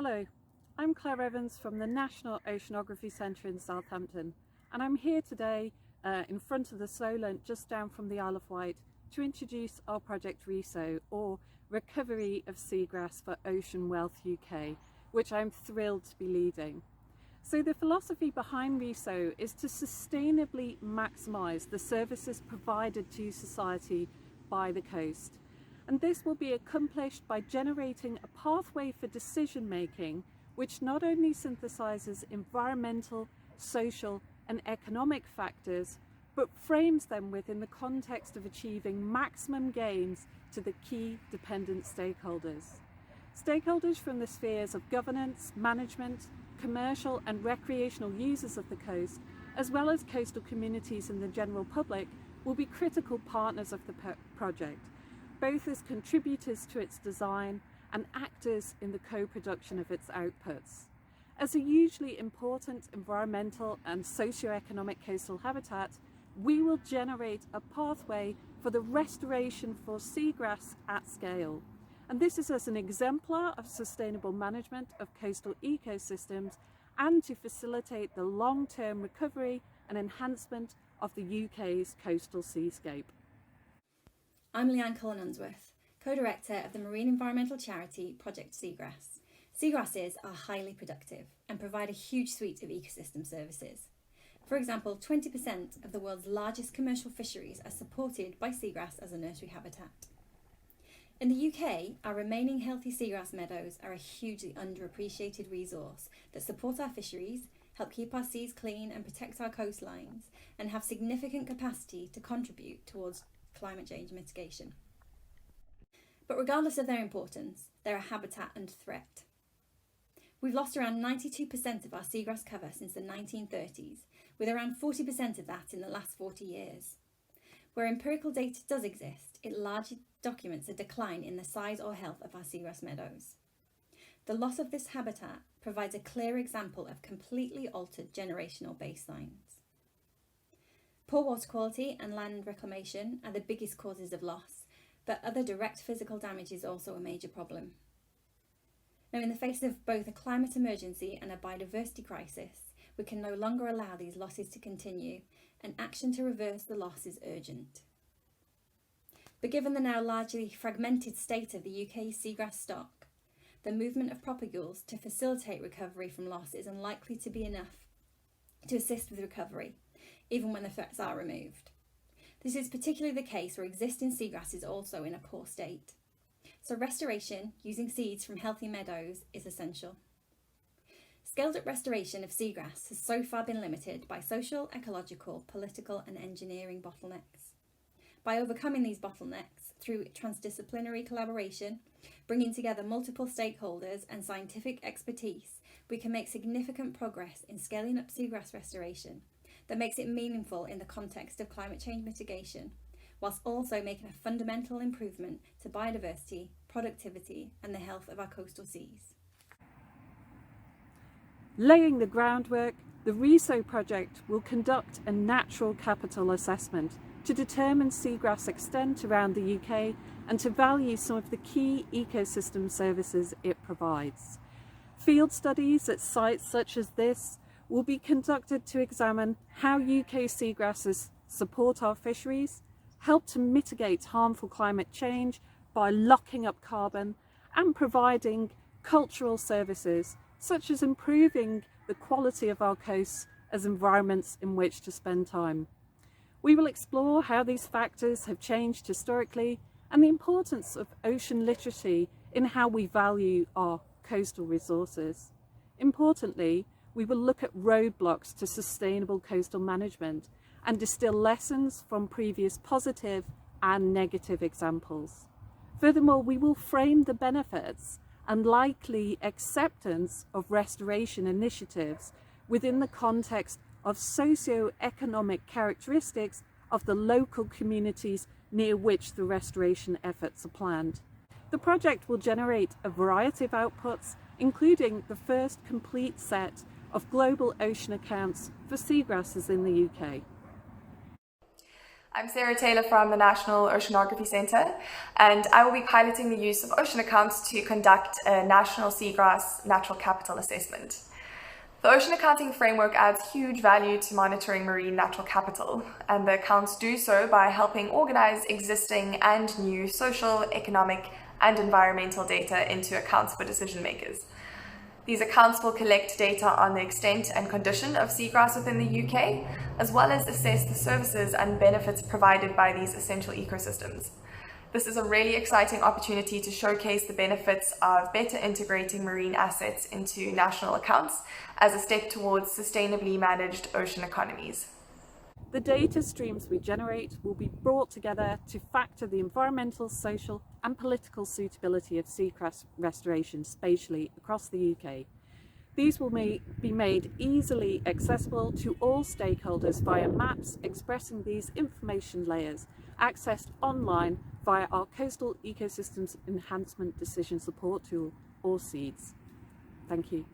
Hello, I'm Claire Evans from the National Oceanography Centre in Southampton, and I'm here today in front of the Solent just down from the Isle of Wight to introduce our project ReSow, or Recovery of Seagrass for Ocean Wealth UK, which I'm thrilled to be leading. So the philosophy behind ReSow is to sustainably maximise the services provided to society by the coast. And this will be accomplished by generating a pathway for decision making which not only synthesises environmental, social and economic factors, but frames them within the context of achieving maximum gains to the key dependent stakeholders. Stakeholders from the spheres of governance, management, commercial and recreational users of the coast, as well as coastal communities and the general public, will be critical partners of the project, both as contributors to its design and actors in the co-production of its outputs. As a hugely important environmental and socio-economic coastal habitat, we will generate a pathway for the restoration for seagrass at scale. And this is as an exemplar of sustainable management of coastal ecosystems and to facilitate the long-term recovery and enhancement of the UK's coastal seascape. I'm Leanne Cullen-Unsworth, co-director of the marine environmental charity Project Seagrass. Seagrasses are highly productive and provide a huge suite of ecosystem services. For example, 20% of the world's largest commercial fisheries are supported by seagrass as a nursery habitat. In the UK, our remaining healthy seagrass meadows are a hugely underappreciated resource that support our fisheries, help keep our seas clean and protect our coastlines, and have significant capacity to contribute towards climate change mitigation. But regardless of their importance, they're a habitat under threat. We've lost around 92% of our seagrass cover since the 1930s, with around 40% of that in the last 40 years. Where empirical data does exist, it largely documents a decline in the size or health of our seagrass meadows. The loss of this habitat provides a clear example of completely altered generational baselines. Poor water quality and land reclamation are the biggest causes of loss, but other direct physical damage is also a major problem. Now, in the face of both a climate emergency and a biodiversity crisis, we can no longer allow these losses to continue, and action to reverse the loss is urgent. But given the now largely fragmented state of the UK's seagrass stock, the movement of propagules to facilitate recovery from loss is unlikely to be enough to assist with recovery, even when the threats are removed. This is particularly the case where existing seagrass is also in a poor state. So restoration using seeds from healthy meadows is essential. Scaled up restoration of seagrass has so far been limited by social, ecological, political and engineering bottlenecks. By overcoming these bottlenecks through transdisciplinary collaboration, bringing together multiple stakeholders and scientific expertise, we can make significant progress in scaling up seagrass restoration that makes it meaningful in the context of climate change mitigation, whilst also making a fundamental improvement to biodiversity, productivity and the health of our coastal seas. Laying the groundwork, the ReSow project will conduct a natural capital assessment to determine seagrass extent around the UK and to value some of the key ecosystem services it provides. Field studies at sites such as this will be conducted to examine how UK seagrasses support our fisheries, help to mitigate harmful climate change by locking up carbon and providing cultural services such as improving the quality of our coasts as environments in which to spend time. We will explore how these factors have changed historically and the importance of ocean literacy in how we value our coastal resources. Importantly, we will look at roadblocks to sustainable coastal management and distill lessons from previous positive and negative examples. Furthermore, we will frame the benefits and likely acceptance of restoration initiatives within the context of socio-economic characteristics of the local communities near which the restoration efforts are planned. The project will generate a variety of outputs, including the first complete set of global ocean accounts for seagrasses in the UK. I'm Sarah Taylor from the National Oceanography Centre, and I will be piloting the use of ocean accounts to conduct a national seagrass natural capital assessment. The ocean accounting framework adds huge value to monitoring marine natural capital, and the accounts do so by helping organise existing and new social, economic and environmental data into accounts for decision makers. These accounts will collect data on the extent and condition of seagrass within the UK, as well as assess the services and benefits provided by these essential ecosystems. This is a really exciting opportunity to showcase the benefits of better integrating marine assets into national accounts as a step towards sustainably managed ocean economies. The data streams we generate will be brought together to factor the environmental, social and political suitability of seagrass restoration spatially across the UK. These will be made easily accessible to all stakeholders via maps expressing these information layers, accessed online via our Coastal Ecosystems Enhancement Decision Support Tool, or SEEDS. Thank you.